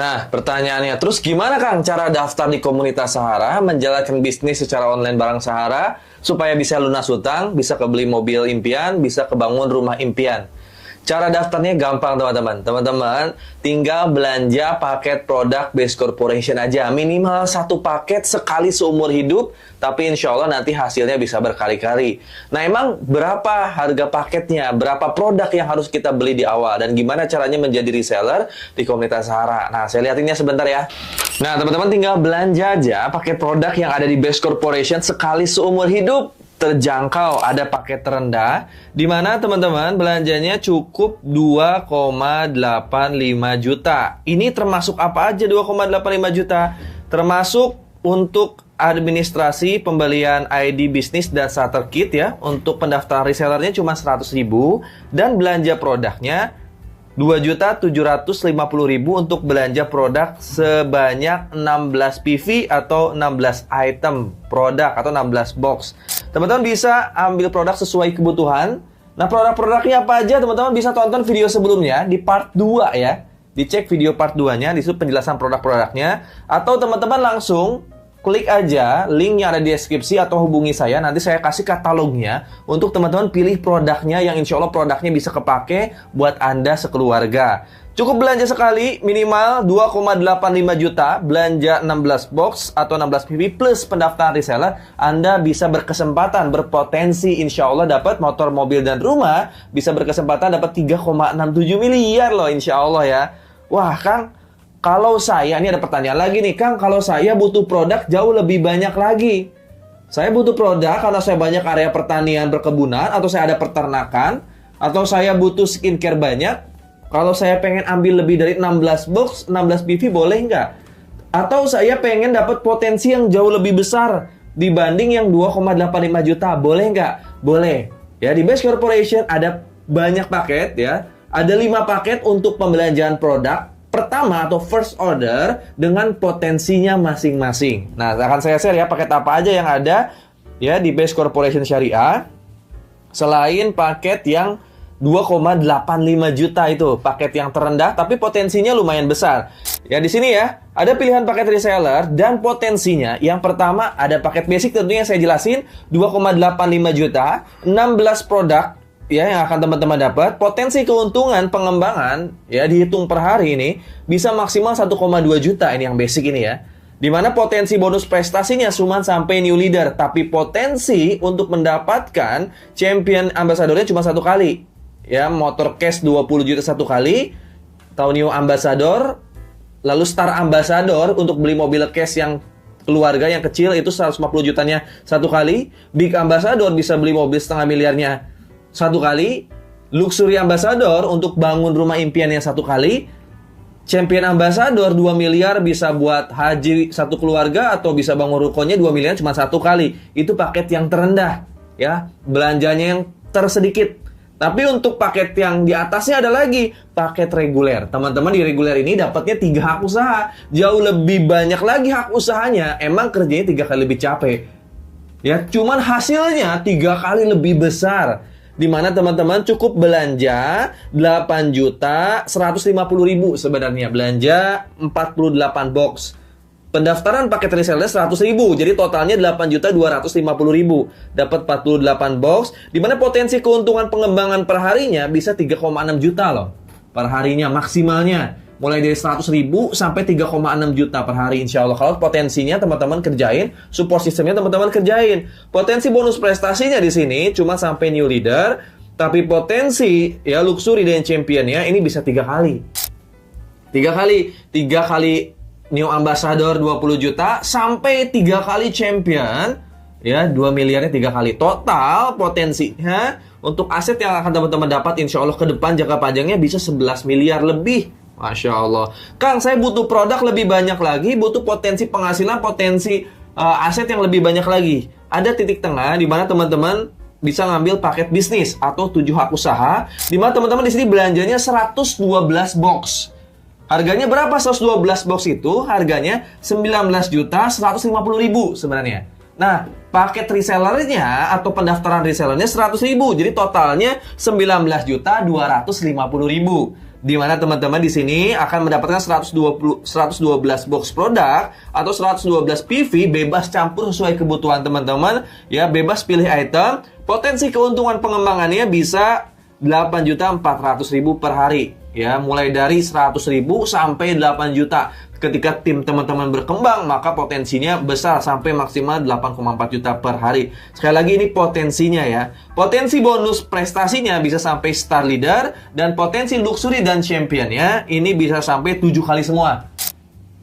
Nah, pertanyaannya, terus gimana Kang cara daftar di komunitas Sahara, menjalankan bisnis secara online bareng Sahara, supaya bisa lunas hutang, bisa kebeli mobil impian, bisa kebangun rumah impian? Cara daftarnya gampang teman-teman. Teman-teman tinggal belanja paket produk Base Corporation aja. Minimal satu paket sekali seumur hidup. Tapi insya Allah nanti hasilnya bisa berkali-kali. Nah emang berapa harga paketnya? Berapa produk yang harus kita beli di awal? Dan gimana caranya menjadi reseller di komunitas Sahara? Nah saya lihatinnya sebentar ya. Nah teman-teman tinggal belanja aja paket produk yang ada di Base Corporation sekali seumur hidup. Terjangkau, ada paket terendah di mana teman-teman belanjanya cukup 2,85 juta. Ini termasuk apa aja 2,85 juta? Termasuk untuk administrasi pembelian ID bisnis dan starter kit ya. Untuk pendaftaran resellernya cuma 100.000 dan belanja produknya 2.750.000 untuk belanja produk sebanyak 16 PV atau 16 item produk atau 16 box. Teman-teman bisa ambil produk sesuai kebutuhan. Nah, produk-produknya apa aja? Teman-teman bisa tonton video sebelumnya di part 2 ya. Dicek video part 2-nya, di situ penjelasan produk-produknya. Atau teman-teman langsung klik aja link yang ada di deskripsi atau hubungi saya. Nanti saya kasih katalognya untuk teman-teman pilih produknya yang insya Allah produknya bisa kepake buat Anda sekeluarga. Cukup belanja sekali, minimal 2,85 juta, belanja 16 box atau 16 PV plus pendaftaran reseller, Anda bisa berkesempatan, berpotensi insya Allah dapat motor, mobil, dan rumah, bisa berkesempatan dapat 3,67 miliar loh insya Allah ya. Wah Kang, kalau saya, ini ada pertanyaan lagi nih, Kang, kalau saya butuh produk jauh lebih banyak lagi. Saya butuh produk karena saya banyak area pertanian, perkebunan, atau saya ada peternakan, atau saya butuh skincare banyak. Kalau saya pengen ambil lebih dari 16 box, 16 PV boleh nggak? Atau saya pengen dapat potensi yang jauh lebih besar dibanding yang 2,85 juta, boleh nggak? Boleh. Ya, di Base Corporation ada banyak paket ya. Ada 5 paket untuk pembelanjaan produk pertama atau first order dengan potensinya masing-masing. Nah, akan saya share ya paket apa aja yang ada ya di Base Corporation Syariah. Selain paket yang 2,85 juta itu, paket yang terendah tapi potensinya lumayan besar. Ya di sini ya, ada pilihan paket reseller dan potensinya. Yang pertama ada paket basic tentunya saya jelasin 2,85 juta, 16 produk ya yang akan teman-teman dapat. Potensi keuntungan pengembangan ya dihitung per hari ini bisa maksimal 1,2 juta ini yang basic ini ya. Dimana potensi bonus prestasinya cuma sampai new leader, tapi potensi untuk mendapatkan champion ambassadornya cuma 1 kali. Ya, motor cash 20 juta 1 kali, atau new ambassador, lalu star ambassador untuk beli mobil cash yang keluarga yang kecil itu 150 jutanya 1 kali, big ambassador bisa beli mobil setengah miliarnya 1 kali, luxury ambassador untuk bangun rumah impiannya 1 kali, champion ambassador 2 miliar bisa buat haji 1 keluarga atau bisa bangun rukonya 2 miliar cuma 1 kali. Itu paket yang terendah ya, belanjanya yang tersedikit. Tapi untuk paket yang di atasnya ada lagi paket reguler. Teman-teman di reguler ini dapatnya 3 hak usaha. Jauh lebih banyak lagi hak usahanya. Emang kerjanya 3 kali lebih capek. Ya, cuman hasilnya 3 kali lebih besar. Dimana teman-teman cukup belanja 8.150.000 sebenarnya. Belanja 48 box. Pendaftaran paket reseller 100.000, jadi totalnya 8.250.000. Dapat 48 box, di mana potensi keuntungan pengembangan per harinya bisa 3,6 juta loh. Per harinya maksimalnya. Mulai dari 100.000 sampai 3,6 juta per hari insya Allah. Kalau potensinya teman-teman kerjain, support sistemnya teman-teman kerjain. Potensi bonus prestasinya di sini cuma sampai new leader, tapi potensi ya luxury dan championnya ini bisa 3 kali. 3 kali new ambassador 20 juta sampai 3 kali champion ya 2 miliarnya 3 kali. Total potensinya untuk aset yang akan teman-teman dapat insya Allah ke depan jangka panjangnya bisa 11 miliar lebih. Masya Allah. Kang, saya butuh produk lebih banyak lagi, butuh potensi penghasilan, potensi aset yang lebih banyak lagi. Ada titik tengah di mana teman-teman bisa ngambil paket bisnis atau 7 hak usaha, di mana teman-teman di sini belanjanya 112 box. Harganya berapa 112 box itu? Harganya 19.150.000 sebenarnya. Nah, paket resellernya atau pendaftaran resellernya 100.000. Jadi totalnya 19.250.000. Di mana teman-teman di sini akan mendapatkan 112 box produk atau 112 PV bebas campur sesuai kebutuhan teman-teman ya, bebas pilih item. Potensi keuntungan pengembangannya bisa 8.400.000 per hari ya, mulai dari 100.000 sampai 8 juta. Ketika tim teman-teman berkembang, maka potensinya besar sampai maksimal 8,4 juta per hari. Sekali lagi ini potensinya ya. Potensi bonus prestasinya bisa sampai star leader, dan potensi luxury dan championnya ini bisa sampai 7 kali semua.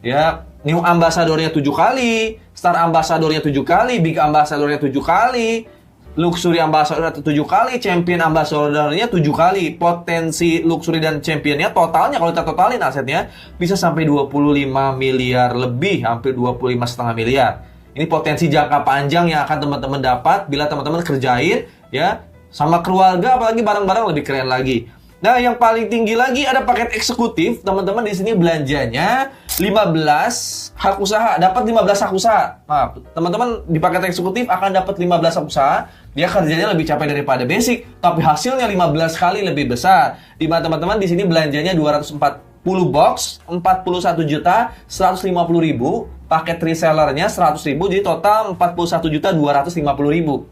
Ya, new ambassadornya 7 kali, star ambassadornya 7 kali, big ambassadornya 7 kali, luxury ambassador 7 kali, champion ambassadornya 7 kali. Potensi luxury dan championnya totalnya kalau kita totalin asetnya bisa sampai 25 miliar lebih, hampir 25,5 miliar. Ini potensi jangka panjang yang akan teman-teman dapat bila teman-teman kerjain ya sama keluarga, apalagi barang-barang lebih keren lagi. Nah, yang paling tinggi lagi ada paket eksekutif. Teman-teman di sini belanjanya 15 hak usaha, dapat 15 hak usaha. Nah, teman-teman di paket eksekutif akan dapat 15 hak usaha. Dia kerjanya lebih capek daripada basic, tapi hasilnya 15 kali lebih besar. Di mana teman-teman di sini belanjanya 240 box, 41 juta 150 ribu, paket resellernya 100 ribu, jadi total 41 juta 250 ribu.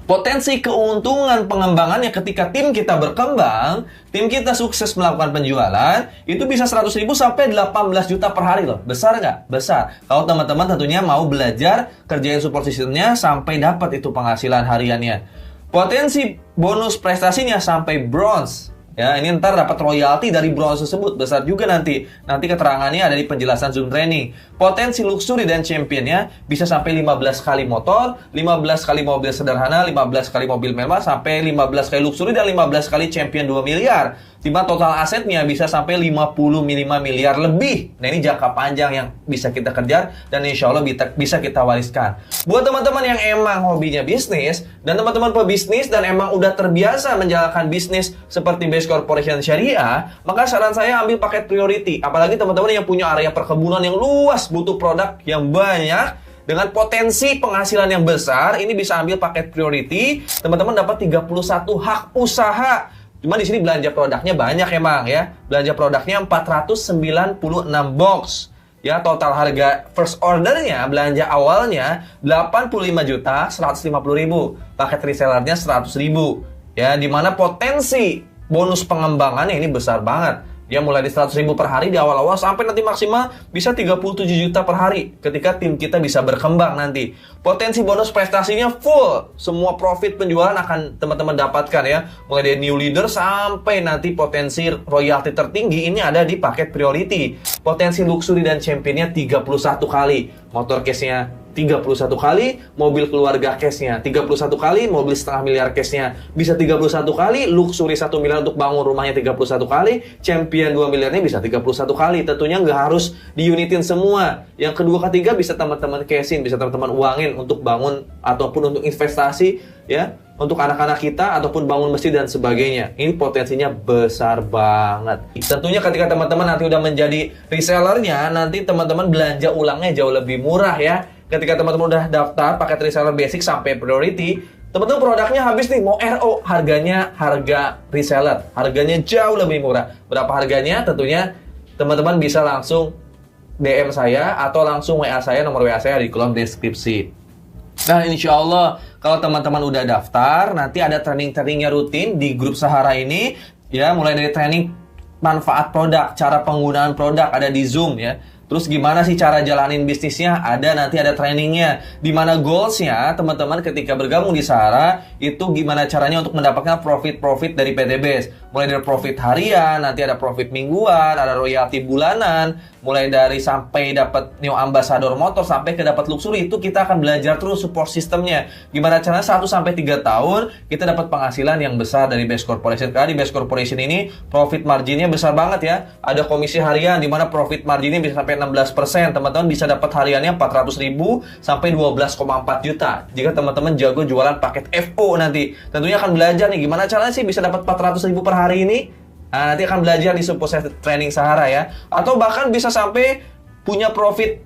Potensi keuntungan pengembangannya ketika tim kita berkembang, tim kita sukses melakukan penjualan, itu bisa 100.000 sampai 18 juta per hari loh. Besar nggak? Besar. Kalau teman-teman tentunya mau belajar kerjain support systemnya sampai dapat itu penghasilan hariannya. Potensi bonus prestasinya sampai bronze. Ya, ini ntar dapat royalti dari bronze tersebut, besar juga nanti. Nanti keterangannya ada di penjelasan Zoom training. Potensi luxury dan championnya bisa sampai 15 kali motor, 15 kali mobil sederhana, 15 kali mobil mewah, sampai 15 kali luxury dan 15 kali champion 2 miliar. Dimana total asetnya bisa sampai 55 miliar lebih. Nah, ini jangka panjang yang bisa kita kejar dan insya Allah bisa kita wariskan. Buat teman-teman yang emang hobinya bisnis dan teman-teman pebisnis dan emang udah terbiasa menjalankan bisnis seperti Base Corporation Syariah, maka saran saya ambil paket priority. Apalagi teman-teman yang punya area perkebunan yang luas, butuh produk yang banyak dengan potensi penghasilan yang besar, ini bisa ambil paket priority. Teman-teman dapat 31 hak usaha. Cuma di sini belanja produknya banyak emang ya. Belanja produknya 496 box. Ya, total harga first ordernya, belanja awalnya 85 juta 150 ribu. Paket resellernya 100 ribu. Ya, dimana potensi bonus pengembangannya ini besar banget. Ya, mulai di 100 ribu per hari di awal-awal sampai nanti maksimal bisa 37 juta per hari ketika tim kita bisa berkembang nanti. Potensi bonus prestasinya full. Semua profit penjualan akan teman-teman dapatkan ya. Mulai dari new leader sampai nanti potensi royalti tertinggi ini ada di paket priority. Potensi luxury dan championnya 31 kali. Motor case-nya 31 kali, mobil keluarga case-nya 31 kali, mobil setengah miliar case-nya bisa 31 kali, luxury 1 miliar untuk bangun rumahnya 31 kali, champion 2 miliarnya bisa 31 kali. Tentunya nggak harus diunitin semua. Yang kedua ketiga bisa teman-teman cash-in, bisa teman-teman uangin untuk bangun ataupun untuk investasi ya, untuk anak-anak kita ataupun bangun masjid dan sebagainya. Ini potensinya besar banget. Tentunya ketika teman-teman nanti udah menjadi resellernya, nanti teman-teman belanja ulangnya jauh lebih murah ya. Ketika teman-teman udah daftar paket reseller basic sampai priority, teman-teman produknya habis nih, mau RO, harga reseller, harganya jauh lebih murah. Berapa harganya? Tentunya teman-teman bisa langsung DM saya atau langsung WA saya, nomor WA saya di kolom deskripsi. Nah, insya Allah kalau teman-teman udah daftar, nanti ada training-trainingnya rutin di grup Sahara ini ya, mulai dari training manfaat produk, cara penggunaan produk ada di Zoom ya. Terus gimana sih cara jalanin bisnisnya? Nanti ada trainingnya. Dimana goalsnya teman-teman ketika bergabung di Sahara itu gimana caranya untuk mendapatkan profit dari PTBase. Mulai dari profit harian, nanti ada profit mingguan, ada royalti bulanan, mulai dari sampai dapat new ambassador motor sampai ke dapat luxury, itu kita akan belajar terus support sistemnya. Gimana caranya 1-3 tahun kita dapat penghasilan yang besar dari Base Corporation. Karena di Base Corporation ini profit marginnya besar banget ya. Ada komisi harian di mana profit marginnya bisa sampai 16%. Teman-teman bisa dapat hariannya 400.000 sampai 12,4 juta. Jika teman-teman jago jualan paket FO nanti. Tentunya akan belajar nih gimana caranya sih bisa dapat 400.000 per hari ini. Nah, nanti akan belajar di support training Sahara ya. Atau bahkan bisa sampai punya profit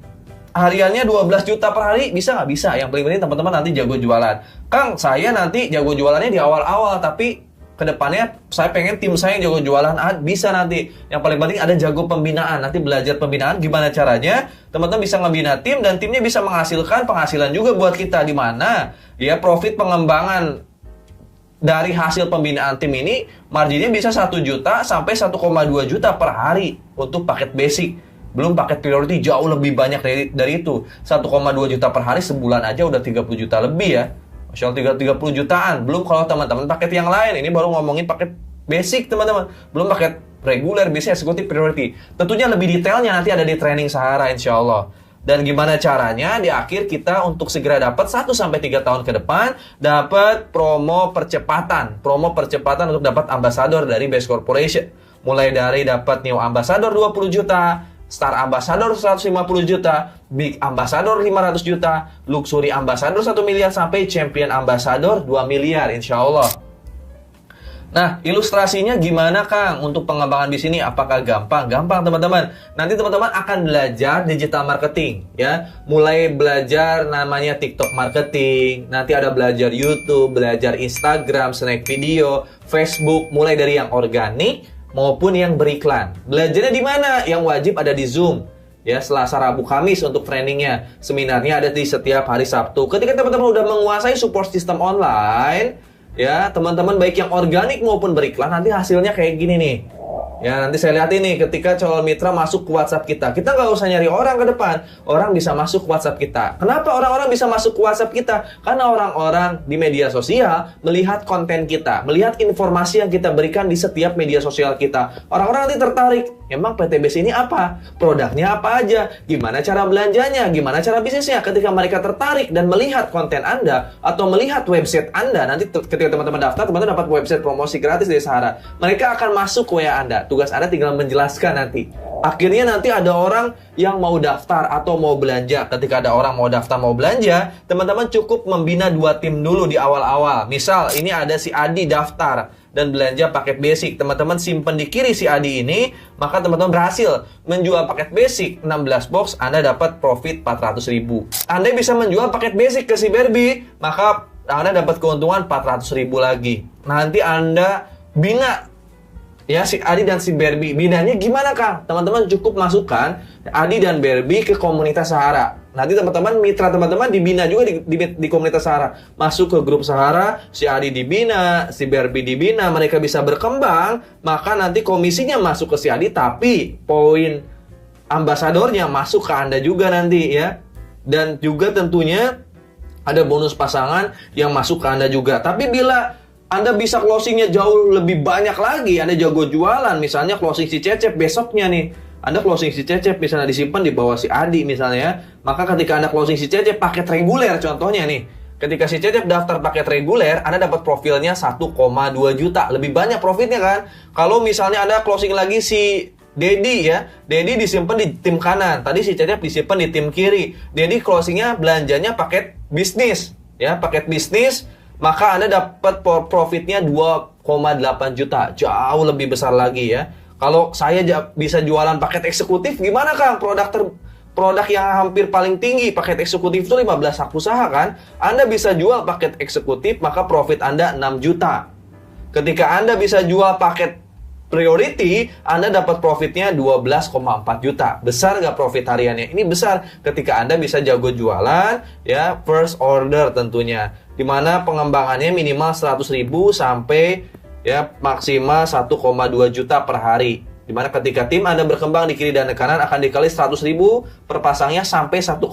hariannya 12 juta per hari, bisa nggak? Bisa. Yang paling penting teman-teman nanti jago jualan. Kang, saya nanti jago jualannya di awal-awal, tapi kedepannya saya pengen tim saya yang jago jualan, bisa nanti. Yang paling penting ada jago pembinaan. Nanti belajar pembinaan gimana caranya teman-teman bisa ngebina tim dan timnya bisa menghasilkan penghasilan juga buat kita, di mana ya profit pengembangan dari hasil pembinaan tim ini marginnya bisa 1 juta sampai 1,2 juta per hari untuk paket basic. Belum paket priority jauh lebih banyak dari itu. 1,2 juta per hari sebulan aja udah 30 juta lebih ya. Masya Allah, 30 jutaan. Belum kalau teman-teman paket yang lain. Ini baru ngomongin paket basic teman-teman. Belum paket reguler, bisnis eksekutif priority. Tentunya lebih detailnya nanti ada di training Sahara insya Allah. Dan gimana caranya di akhir kita untuk segera dapat 1-3 tahun ke depan dapat promo percepatan. Promo percepatan untuk dapat ambassador dari Best Corporation. Mulai dari dapat New Ambassador 20 juta, Star Ambassador 150 juta, Big Ambassador 500 juta, Luxury Ambassador 1 miliar, sampai Champion Ambassador 2 miliar insya Allah. Nah, ilustrasinya gimana Kang untuk pengembangan di sini? Apakah gampang? Gampang teman-teman. Nanti teman-teman akan belajar digital marketing ya. Mulai belajar namanya TikTok marketing, nanti ada belajar YouTube, belajar Instagram, snack video, Facebook, mulai dari yang organik maupun yang beriklan. Belajarnya di mana? Yang wajib ada di Zoom. Ya, Selasa, Rabu, Kamis untuk trainingnya. Seminarnya ada di setiap hari Sabtu. Ketika teman-teman udah menguasai support system online, ya, teman-teman baik yang organik maupun beriklan, nanti hasilnya kayak gini nih. Ya, nanti saya lihat ini ketika calon mitra masuk ke WhatsApp kita. Kita nggak usah nyari orang ke depan. Orang bisa masuk ke WhatsApp kita. Kenapa orang-orang bisa masuk ke WhatsApp kita? Karena orang-orang di media sosial melihat konten kita, melihat informasi yang kita berikan di setiap media sosial kita. Orang-orang nanti tertarik. Emang PTBS ini apa? Produknya apa aja? Gimana cara belanjanya? Gimana cara bisnisnya? Ketika mereka tertarik dan melihat konten Anda atau melihat website Anda, nanti ketika teman-teman daftar, teman-teman dapat website promosi gratis dari Sahara. Mereka akan masuk ke WA Anda. Tugas Anda tinggal menjelaskan nanti. Akhirnya nanti ada orang yang mau daftar atau mau belanja. Ketika ada orang mau daftar, mau belanja, teman-teman cukup membina 2 tim dulu di awal-awal. Misal, ini ada si Adi daftar dan belanja paket basic. Teman-teman simpen di kiri si Adi ini, maka teman-teman berhasil menjual paket basic 16 box, Anda dapat profit 400.000. Anda bisa menjual paket basic ke si Barbie, maka Anda dapat keuntungan 400.000 lagi. Nanti Anda bina ya si Adi dan si Barbie. Binanya gimana Kang? Teman-teman cukup masukkan Adi dan Barbie ke komunitas Sahara. Nanti teman-teman, mitra teman-teman dibina juga di komunitas Sahara. Masuk ke grup Sahara, si Adi dibina, si Barbie dibina, mereka bisa berkembang, maka nanti komisinya masuk ke si Adi, tapi poin ambasadornya masuk ke Anda juga nanti ya. Dan juga tentunya ada bonus pasangan yang masuk ke Anda juga. Tapi bila Anda bisa closingnya jauh lebih banyak lagi, Anda jago jualan, misalnya closing si Cecep besoknya nih, Anda closing si Cecep misalnya disimpan di bawah si Adi misalnya, maka ketika Anda closing si Cecep paket reguler contohnya nih, ketika si Cecep daftar paket reguler, Anda dapat profilnya 1,2 juta, lebih banyak profitnya kan. Kalau misalnya Anda closing lagi si Dedi ya, Dedi disimpan di tim kanan, tadi si Cecep disimpan di tim kiri. Dedi closingnya belanjanya paket bisnis ya, paket bisnis, maka Anda dapat profitnya 2,8 juta, jauh lebih besar lagi ya. Kalau saya bisa jualan paket eksekutif, gimana Kang? Produk yang hampir paling tinggi, paket eksekutif itu 15 hak usaha kan? Anda bisa jual paket eksekutif, maka profit Anda 6 juta. Ketika Anda bisa jual paket priority, Anda dapat profitnya 12,4 juta. Besar nggak profit hariannya? Ini besar ketika Anda bisa jago jualan, ya, first order tentunya. Dimana pengembangannya minimal 100.000 sampai ya maksimal 1,2 juta per hari. Dimana ketika tim Anda berkembang di kiri dan di kanan akan dikali 100.000 per pasangnya sampai 1,2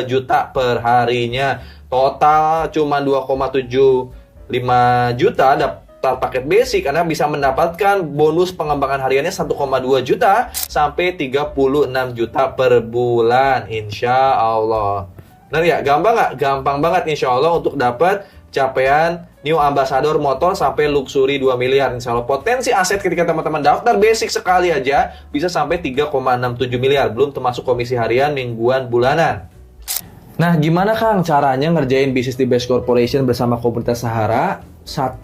juta per harinya. Total cuma 2,75 juta daftar paket basic, Anda bisa mendapatkan bonus pengembangan hariannya 1,2 juta sampai 36 juta per bulan, insya Allah. Benar ya? Gampang nggak? Gampang banget insya Allah untuk dapat capaian New Ambassador motor sampai Luxury 2 miliar. Insya Allah potensi aset ketika teman-teman daftar basic sekali aja bisa sampai 3,67 miliar. Belum termasuk komisi harian, mingguan, bulanan. Nah, gimana Kang caranya ngerjain bisnis di Best Corporation bersama komunitas Sahara? 1-2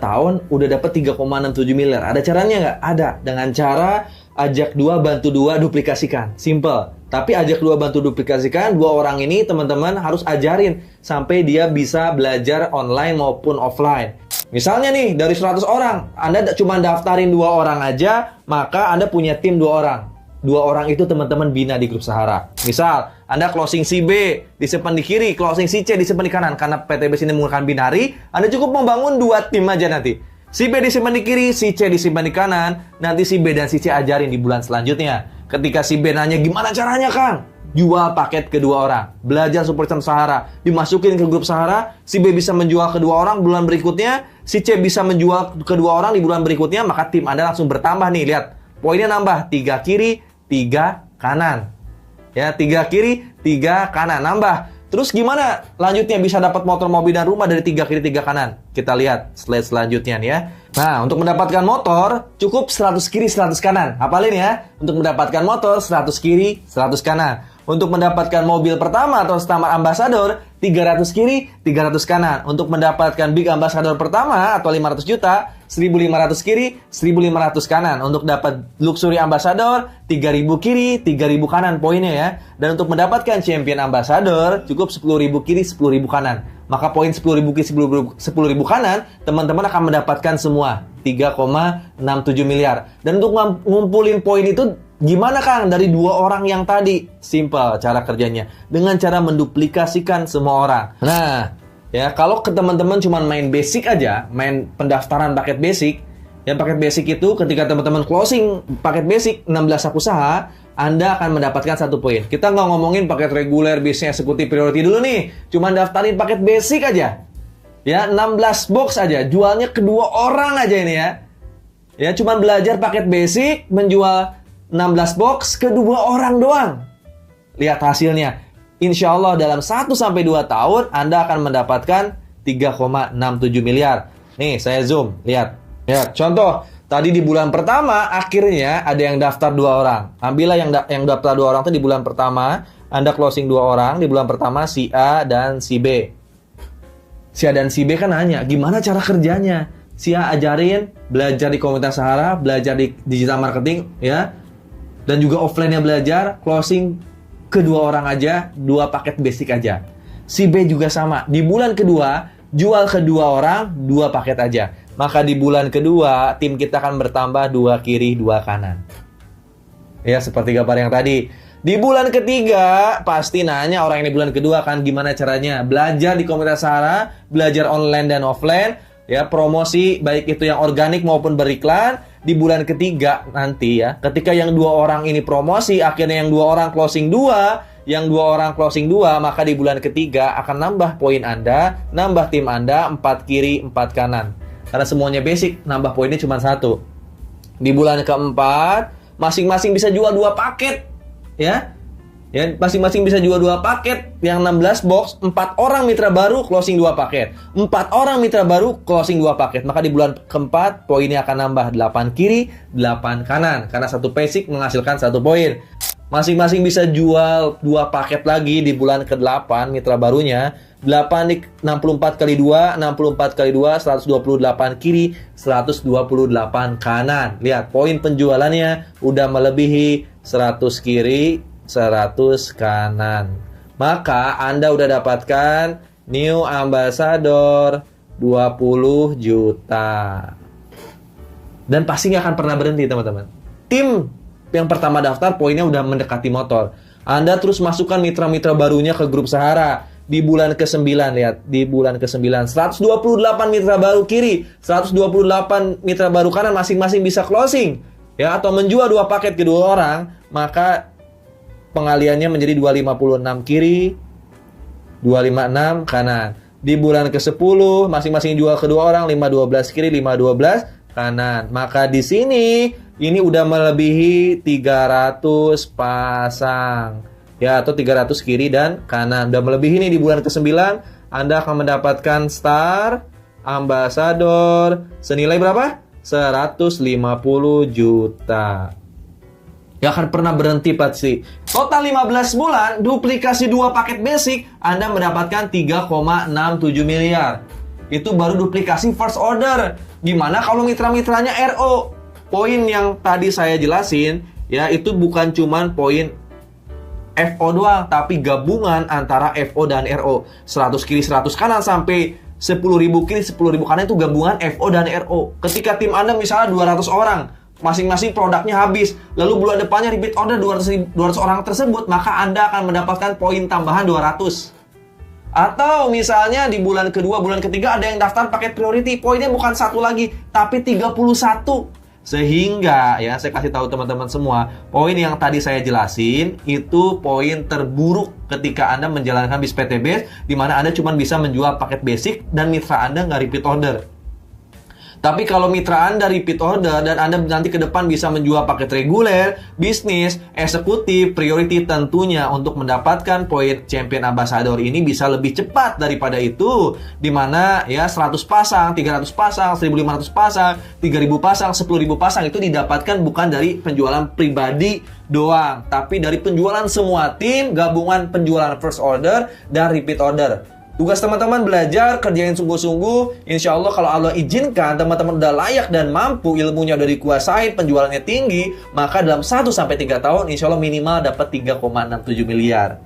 tahun udah dapat 3,67 miliar. Ada caranya nggak? Ada. Dengan cara ajak 2, bantu 2, duplikasikan. Simple. Tapi ajak 2, bantu duplikasikan. 2 orang ini teman-teman harus ajarin sampai dia bisa belajar online maupun offline. Misalnya nih, dari 100 orang, Anda cuma daftarin 2 orang aja, maka Anda punya tim 2 orang. 2 orang itu teman-teman bina di grup Sahara. Misal, Anda closing si B, disimpan di kiri, closing si C, disimpan di kanan. Karena PTBS ini menggunakan binary, Anda cukup membangun 2 tim aja nanti. Si B disimpan di kiri, si C disimpan di kanan, nanti si B dan si C ajarin di bulan selanjutnya. Ketika si B nanya, gimana caranya, Kang? Jual paket kedua orang, belajar Super System Sahara, dimasukin ke grup Sahara, si B bisa menjual kedua orang bulan berikutnya, si C bisa menjual kedua orang di bulan berikutnya, maka tim Anda langsung bertambah nih, lihat, poinnya nambah, 3 kiri, 3 kanan. Ya, 3 kiri, 3 kanan, nambah. Terus gimana lanjutnya bisa dapat motor, mobil, dan rumah dari 3 kiri, 3 kanan? Kita lihat slide selanjutnya nih ya. Nah, untuk mendapatkan motor, cukup 100 kiri, 100 kanan. Hafalin ya. Untuk mendapatkan motor, 100 kiri, 100 kanan. Untuk mendapatkan mobil pertama atau Stamar Ambassador, 300 kiri, 300 kanan. Untuk mendapatkan Big Ambassador pertama atau 500 juta, 1.500 kiri, 1.500 kanan. Untuk dapat Luxury Ambassador, 3.000 kiri, 3.000 kanan poinnya ya. Dan untuk mendapatkan Champion Ambassador, cukup 10.000 kiri, 10.000 kanan. Maka poin 10.000 kiri, 10.000 kanan, teman-teman akan mendapatkan semua 3,67 miliar. Dan untuk ngumpulin poin itu gimana, Kang? Dari 2 orang yang tadi. Simple cara kerjanya. Dengan cara menduplikasikan semua orang. Nah, ya kalau ke teman-teman cuma main basic aja, main pendaftaran paket basic, ya paket basic itu ketika teman-teman closing paket basic 16 usaha, Anda akan mendapatkan 1 poin. Kita nggak ngomongin paket reguler, bisnis, eksekutif, priority dulu nih. Cuma daftarin paket basic aja. Ya, 16 box aja. Jualnya kedua orang aja ini ya. Ya, cuma belajar paket basic, menjual 16 box kedua orang doang. Lihat hasilnya. Insya Allah dalam 1-2 tahun Anda akan mendapatkan 3,67 miliar. Nih, saya zoom. Lihat. Lihat. Contoh, tadi di bulan pertama akhirnya ada yang daftar 2 orang. Ambillah yang daftar 2 orang itu di bulan pertama. Anda closing 2 orang di bulan pertama, si A dan si B. Si A dan si B kan nanya, gimana cara kerjanya? Si A ajarin, belajar di komunitas Sahara, belajar di digital marketing, ya. Dan juga offline-nya belajar, closing kedua orang aja, 2 paket basic aja. Si B juga sama. Di bulan kedua, jual kedua orang, 2 paket aja. Maka di bulan kedua, tim kita akan bertambah 2 kiri, 2 kanan. Ya, seperti gambar yang tadi. Di bulan ketiga, pasti nanya orang ini bulan kedua kan gimana caranya. Belajar di komunitas Sahara, belajar online dan offline. Ya, promosi, baik itu yang organik maupun beriklan. Di bulan ketiga nanti ya, ketika yang 2 orang ini promosi, akhirnya yang 2 orang closing 2, yang 2 orang closing 2, maka di bulan ketiga akan nambah poin Anda, nambah tim Anda 4 kiri, 4 kanan. Karena semuanya basic, nambah poinnya cuma 1. Di bulan keempat, masing-masing bisa jual 2 paket. Ya, masing-masing bisa jual 2 paket. Yang 16 box, 4 orang mitra baru closing 2 paket. 4 orang mitra baru closing 2 paket. Maka di bulan keempat, poinnya akan nambah 8 kiri, 8 kanan. Karena 1 basic menghasilkan 1 poin. Masing-masing bisa jual 2 paket lagi di bulan ke-8 mitra barunya. 8 di 64 kali 2, 64 kali 2, 128 kiri, 128 kanan. Lihat, poin penjualannya udah melebihi 100 kiri, 100 kanan. Maka Anda udah dapatkan New Ambassador 20 juta. Dan pasti nggak akan pernah berhenti, teman-teman. Tim yang pertama daftar poinnya udah mendekati motor. Anda terus masukkan mitra-mitra barunya ke grup Sahara. Di bulan ke-9, lihat. Di bulan ke-9, 128 mitra baru kiri, 128 mitra baru kanan, masing-masing bisa closing. Ya, atau menjual 2 paket kedua orang, maka pengaliannya menjadi 256 kiri, 256 kanan. Di bulan ke-10, masing-masing jual kedua orang, 512 kiri, 512 kanan. Maka di sini, ini udah melebihi 300 pasang. Ya, atau 300 kiri dan kanan. Udah melebihi ini di bulan ke-9, Anda akan mendapatkan Star Ambassador senilai berapa? 150 juta. Gak akan pernah berhenti pasti. Total 15 bulan, duplikasi 2 paket basic, Anda mendapatkan 3,67 miliar. Itu baru duplikasi first order. Gimana kalau mitra-mitranya RO? Poin yang tadi saya jelasin, ya itu bukan cuman poin FO doang, tapi gabungan antara FO dan RO. 100 kiri 100 kanan sampai 10.000 kiri, 10.000 kanan itu gabungan FO dan RO. Ketika tim Anda misalnya 200 orang, masing-masing produknya habis, lalu bulan depannya repeat order 200 orang tersebut, maka Anda akan mendapatkan poin tambahan 200. Atau misalnya di bulan kedua, bulan ketiga ada yang daftar paket priority, poinnya bukan 1 lagi, tapi 31. Sehingga ya saya kasih tahu teman-teman semua, poin yang tadi saya jelasin itu poin terburuk ketika Anda menjalankan bis PTBase, di mana Anda cuma bisa menjual paket basic dan mitra Anda nggak repeat order. Tapi kalau mitra Anda repeat order dan Anda nanti ke depan bisa menjual paket reguler, bisnis, eksekutif, priority, tentunya untuk mendapatkan poin champion ambassador ini bisa lebih cepat daripada itu. Dimana ya 100 pasang, 300 pasang, 1.500 pasang, 3.000 pasang, 10.000 pasang itu didapatkan bukan dari penjualan pribadi doang, tapi dari penjualan semua tim, gabungan penjualan first order dan repeat order. Tugas teman-teman belajar, kerjain sungguh-sungguh. Insya Allah kalau Allah izinkan, teman-teman udah layak dan mampu, ilmunya udah dikuasain, penjualannya tinggi, maka dalam 1-3 tahun, insya Allah minimal dapat 3,67 miliar.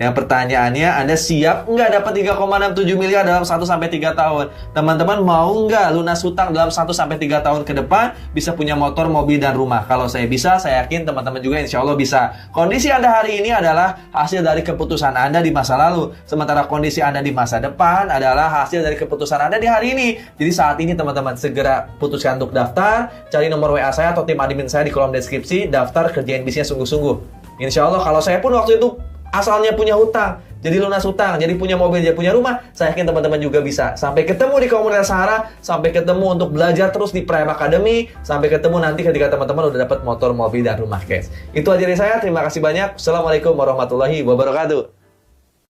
Yang pertanyaannya, Anda siap nggak dapat 3,67 miliar dalam 1-3 tahun? Teman-teman mau nggak lunas hutang dalam 1-3 tahun ke depan, bisa punya motor, mobil, dan rumah? Kalau saya bisa, saya yakin teman-teman juga insya Allah bisa. Kondisi Anda hari ini adalah hasil dari keputusan Anda di masa lalu. Sementara kondisi Anda di masa depan adalah hasil dari keputusan Anda di hari ini. Jadi saat ini teman-teman segera putuskan untuk daftar, cari nomor WA saya atau tim admin saya di kolom deskripsi, daftar, kerjain bisnisnya sungguh-sungguh. Insya Allah kalau saya pun waktu itu asalnya punya hutang, jadi lunas hutang, jadi punya mobil, jadi punya rumah, saya yakin teman-teman juga bisa. Sampai ketemu di komunitas Sahara, sampai ketemu untuk belajar terus di Prime Academy, sampai ketemu nanti ketika teman-teman udah dapat motor, mobil, dan rumah, guys. Itu aja dari saya, terima kasih banyak. Assalamualaikum warahmatullahi wabarakatuh.